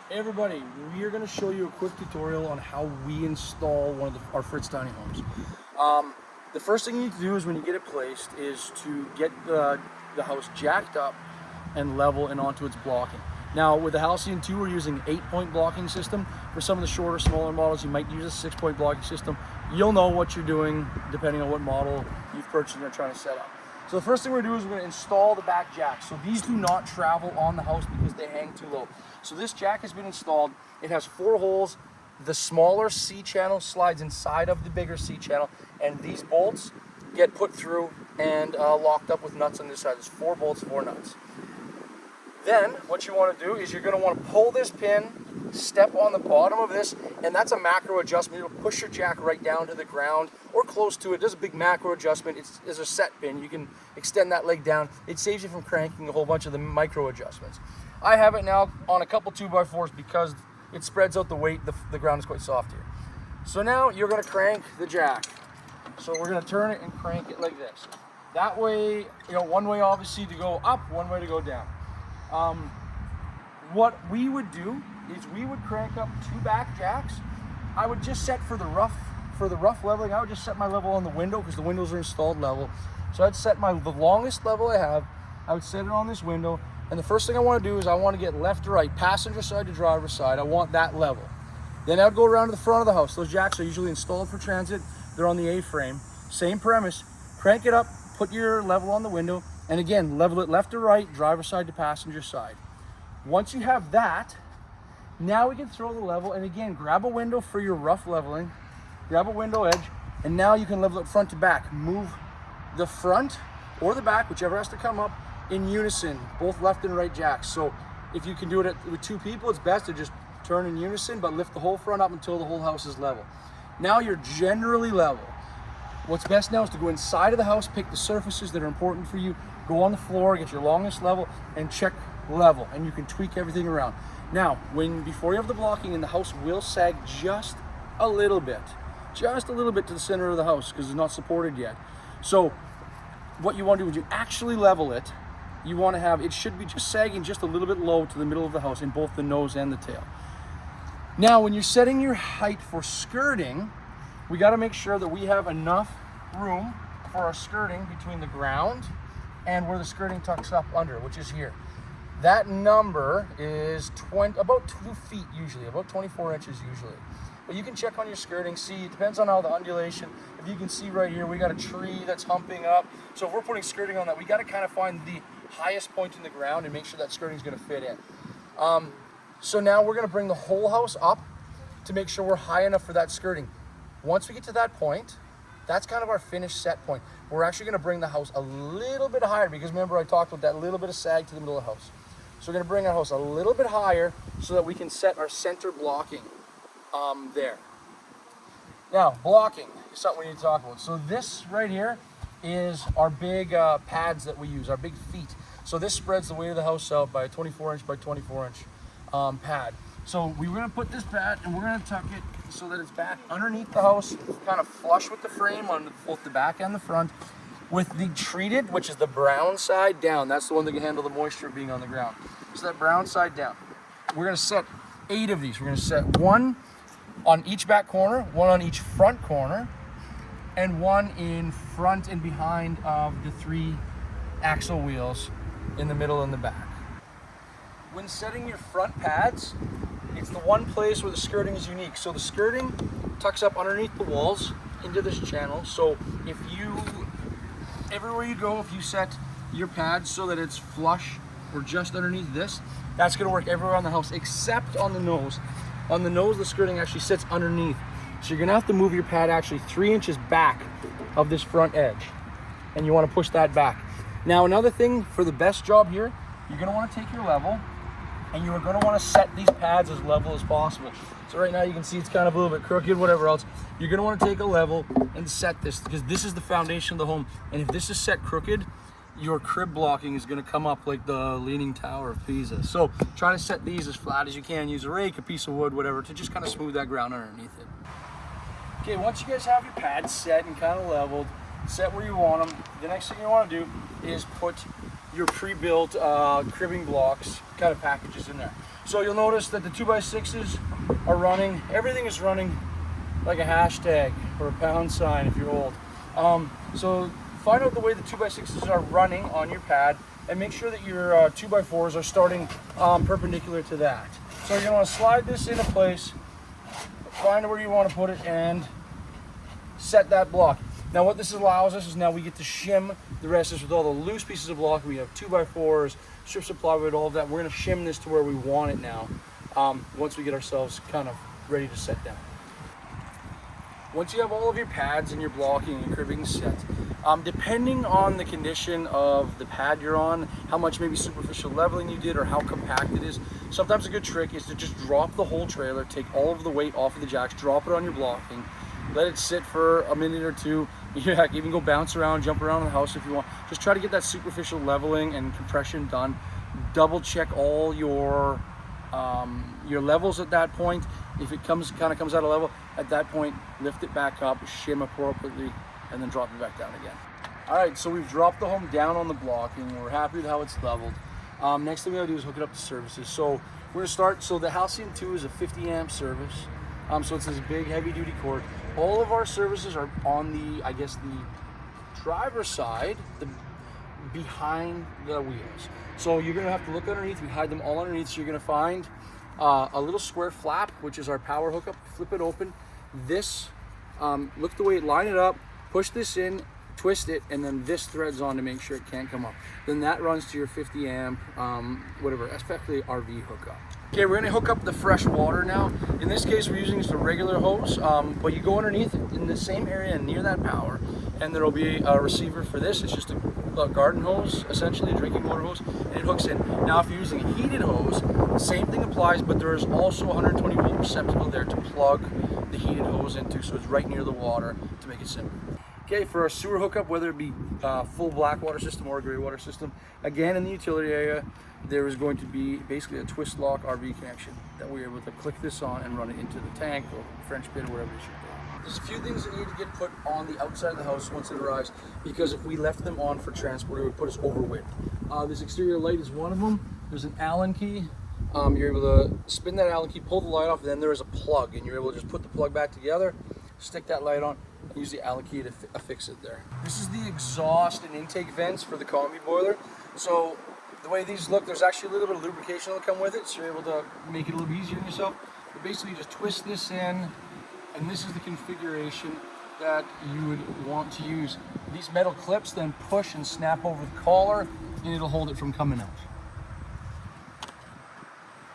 Hey everybody, we are going to show you a quick tutorial on how we install one of our Fritz Tiny Homes. The first thing you need to do is when you get it placed is to get the house jacked up and level and onto its blocking. Now with the Halcyon 2 we're using an 8-point blocking system. For some of the shorter, smaller models you might use a 6-point blocking system. You'll know what you're doing depending on what model you've purchased and you're trying to set up. So the first thing we're going to do is we're going to install the back jacks. So these do not travel on the house because they hang too low. So this jack has been installed. It has 4 holes. The smaller C channel slides inside of the bigger C channel, and these bolts get put through and locked up with nuts on this side. There's 4 bolts, 4 nuts. Then what you want to do is you're going to want to pull this pin, step on the bottom of this, and that's a macro adjustment. It'll push your jack right down to the ground or close to it. There's a big macro adjustment. It's a set pin. You can extend that leg down. It saves you from cranking a whole bunch of the micro adjustments. I have it now on a couple 2x4s because it spreads out the weight. The ground is quite soft here. So now you're going to crank the jack. So we're going to turn it and crank it like this. That way, one way obviously to go up, one way to go down. What we would do is we would crank up 2 back jacks. I would just set for the rough leveling. I would just set my level on the window because the windows are installed level. So I'd set the longest level I have. I would set it on this window. And the first thing I want to do is I want to get left to right, passenger side to driver side. I want that level. Then I'd go around to the front of the house. Those jacks are usually installed for transit. They're on the A-frame. Same premise. Crank it up, put your level on the window, and again, level it left to right, driver side to passenger side. Once you have that, now we can throw the level, and again, grab a window for your rough leveling, grab a window edge, and now you can level it front to back. Move the front or the back, whichever has to come up, in unison, both left and right jacks. So if you can do it with 2 people, it's best to just turn in unison, but lift the whole front up until the whole house is level. Now you're generally level. What's best now is to go inside of the house, pick the surfaces that are important for you, go on the floor, get your longest level, and check level, and you can tweak everything around. Now, before you have the blocking in, the house will sag just a little bit to the center of the house because it's not supported yet. So what you want to do when you actually level it, you want to have, it should be just sagging just a little bit low to the middle of the house in both the nose and the tail. Now, when you're setting your height for skirting, we got to make sure that we have enough room for our skirting between the ground and where the skirting tucks up under, which is here. That number is about 2 feet usually, about 24 inches usually. But you can check on your skirting, see, it depends on how the undulation. If you can see right here, we got a tree that's humping up. So if we're putting skirting on that, we got to kind of find the highest point in the ground and make sure that skirting is going to fit in. So now we're going to bring the whole house up to make sure we're high enough for that skirting. Once we get to that point, that's kind of our finished set point. We're actually going to bring the house a little bit higher because remember I talked about that little bit of sag to the middle of the house. So we're going to bring our house a little bit higher so that we can set our center blocking there. Now, blocking is something we need to talk about. So this right here is our big pads that we use, our big feet. So this spreads the weight of the house out by a 24 inch by 24 inch pad. So we're going to put this pad and we're going to tuck it so that it's back underneath the house, kind of flush with the frame on both the back and the front, with the treated, which is the brown side down. That's the one that can handle the moisture being on the ground. So that brown side down. We're going to set 8 of these. We're going to set 1 on each back corner, 1 on each front corner, and 1 in front and behind of the 3 axle wheels in the middle and the back. When setting your front pads, it's the one place where the skirting is unique. So the skirting tucks up underneath the walls into this channel. So everywhere you go, if you set your pads so that it's flush or just underneath this, that's going to work everywhere on the house except on the nose. On the nose, the skirting actually sits underneath. So you're going to have to move your pad actually 3 inches back of this front edge. And you want to push that back. Now, another thing for the best job here, you're going to want to take your level and you are going to want to set these pads as level as possible. So right now you can see it's kind of a little bit crooked, whatever else. You're going to want to take a level and set this because this is the foundation of the home. And if this is set crooked, your crib blocking is going to come up like the Leaning Tower of Pisa. So try to set these as flat as you can. Use a rake, a piece of wood, whatever, to just kind of smooth that ground underneath it. Okay, once you guys have your pads set and kind of leveled, set where you want them, the next thing you want to do is put your pre-built cribbing blocks kind of packages in there. So you'll notice that the 2x6s are running, everything is running like a hashtag or a pound sign if you're old. So find out the way the 2x6s are running on your pad and make sure that your 2x4s are starting perpendicular to that. So you're gonna wanna slide this into place, find where you wanna put it, and set that block. Now what this allows us is now we get to shim the rest of this with all the loose pieces of block. We have 2x4s, strips of plywood, all of that. We're gonna shim this to where we want it now once we get ourselves kind of ready to set down. Once you have all of your pads and your blocking and cribbing set, depending on the condition of the pad you're on, how much maybe superficial leveling you did or how compact it is, sometimes a good trick is to just drop the whole trailer, take all of the weight off of the jacks, drop it on your blocking, let it sit for a minute or two. You can even go bounce around, jump around the house if you want. Just try to get that superficial leveling and compression done. Double check all your levels at that point. If it kind of comes out of level, at that point, lift it back up, shim appropriately, and then drop it back down again. All right, so we've dropped the home down on the blocking. We're happy with how it's leveled. Next thing we gotta do is hook it up to services. So we're gonna start, so the Halcyon 2 is a 50 amp service. So it's this big heavy duty cord. All of our services are on the, I guess, the driver's side, behind the wheels. So you're gonna have to look underneath. We hide them all underneath. So you're gonna find a little square flap, which is our power hookup. Flip it open. This, look the way, line it up, push this in, twist it, and then this threads on to make sure it can't come up. Then that runs to your 50 amp, whatever, especially RV hookup. Okay, we're gonna hook up the fresh water now. In this case, we're using just a regular hose, but you go underneath it in the same area near that power, and there'll be a receiver for this. It's just a garden hose, essentially a drinking water hose, and it hooks in. Now, if you're using a heated hose, the same thing applies, but there is also a 120 volt receptacle there to plug the heated hose into, so it's right near the water to make it simple. Okay, for our sewer hookup, whether it be full black water system or a gray water system, again in the utility area, there is going to be basically a twist lock RV connection that we're able to click this on and run it into the tank or French pit or whatever it is you're doing. There's a few things that need to get put on the outside of the house once it arrives, because if we left them on for transport, it would put us over width. This exterior light is one of them. There's an Allen key. You're able to spin that Allen key, pull the light off, and then there is a plug, and you're able to just put the plug back together, stick that light on, and use the Allen key to affix it there. This is the exhaust and intake vents for the combi boiler. So the way these look, there's actually a little bit of lubrication that'll come with it, so you're able to make it a little easier on yourself. But basically, you just twist this in, and this is the configuration that you would want to use. These metal clips then push and snap over the collar, and it'll hold it from coming out.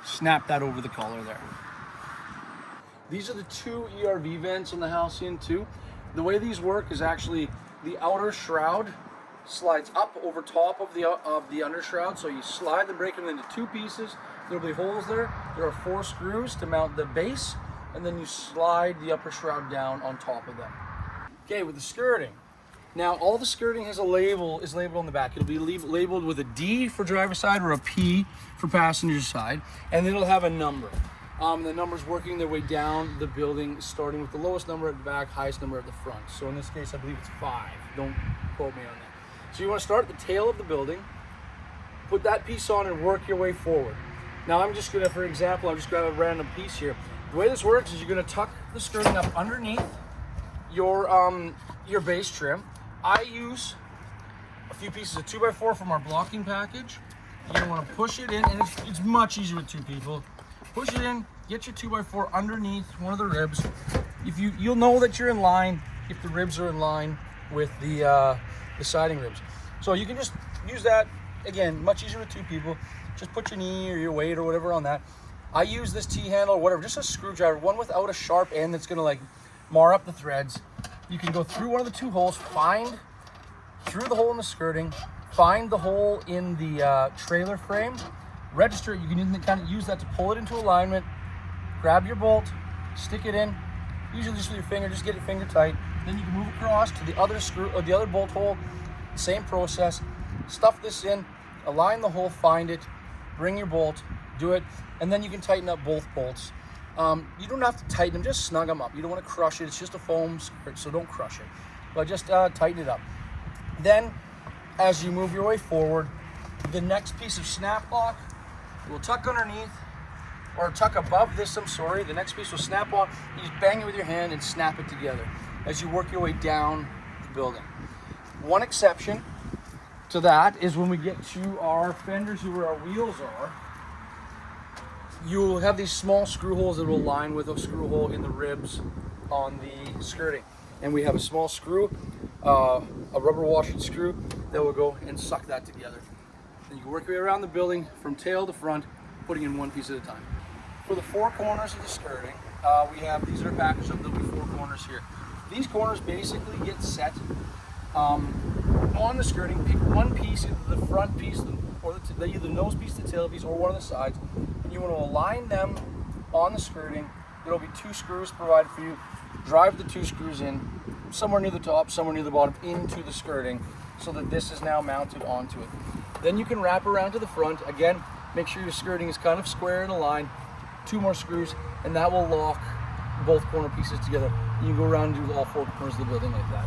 Snap that over the collar there. These are the two ERV vents on the Halcyon 2. The way these work is actually the outer shroud slides up over top of the under shroud. So you slide the break them into two pieces. There'll be holes there. There are 4 screws to mount the base, and then you slide the upper shroud down on top of them. Okay, with the skirting. Now all the skirting has is labeled on the back. It'll be labeled with a D for driver's side or a P for passenger side, and it'll have a number. The numbers working their way down the building, starting with the lowest number at the back, highest number at the front. So in this case, I believe it's 5. Don't quote me on that. So you want to start at the tail of the building, put that piece on, and work your way forward. Now I'm just gonna, for example, I'm just grabbing a random piece here. The way this works is you're gonna tuck the skirting up underneath your base trim. I use a few pieces of 2x4 from our blocking package. You're gonna want to push it in, and it's much easier with 2 people. Push it in, get your 2x4 underneath one of the ribs. You'll know that you're in line if the ribs are in line with the siding ribs. So you can just use that, again, much easier with 2 people. Just put your knee or your weight or whatever on that. I use this T-handle or whatever, just a screwdriver, one without a sharp end that's gonna like mar up the threads. You can go through one of the 2 holes, find through the hole in the skirting, find the hole in the trailer frame, register it. You can kind of use that to pull it into alignment, grab your bolt, stick it in, usually just with your finger, just get it finger tight. Then you can move across to the other screw or the other bolt hole, same process, stuff this in, align the hole, find it, bring your bolt, do it, and then you can tighten up both bolts. You don't have to tighten them, just snug them up. You don't want to crush it, it's just a foam skirt, so don't crush it. But just tighten it up. Then, as you move your way forward, The next piece of snap lock will tuck underneath, or tuck above this, I'm sorry. The next piece will snap on. You just bang it with your hand and snap it together as you work your way down the building. One exception to that is when we get to our fenders where our wheels are, you'll have these small screw holes that will align with a screw hole in the ribs on the skirting. And we have a small screw, a rubber washing screw that will go and suck that together. Then you can work your way around the building from tail to front, putting in one piece at a time. For the four corners of the skirting, we have, these are packaged up, there'll be four corners here. These corners basically get set on the skirting. Pick one piece, either the front piece or either the nose piece, the tail piece, or one of the sides, and you want to align them on the skirting. There'll be two screws provided for you. Drive the two screws in, somewhere near the top, somewhere near the bottom, into the skirting, so that this is now mounted onto it. Then you can wrap around to the front. Again, make sure your skirting is kind of square in a line. Two more screws, and that will lock both corner pieces together. You can go around and do all four corners of the building like that.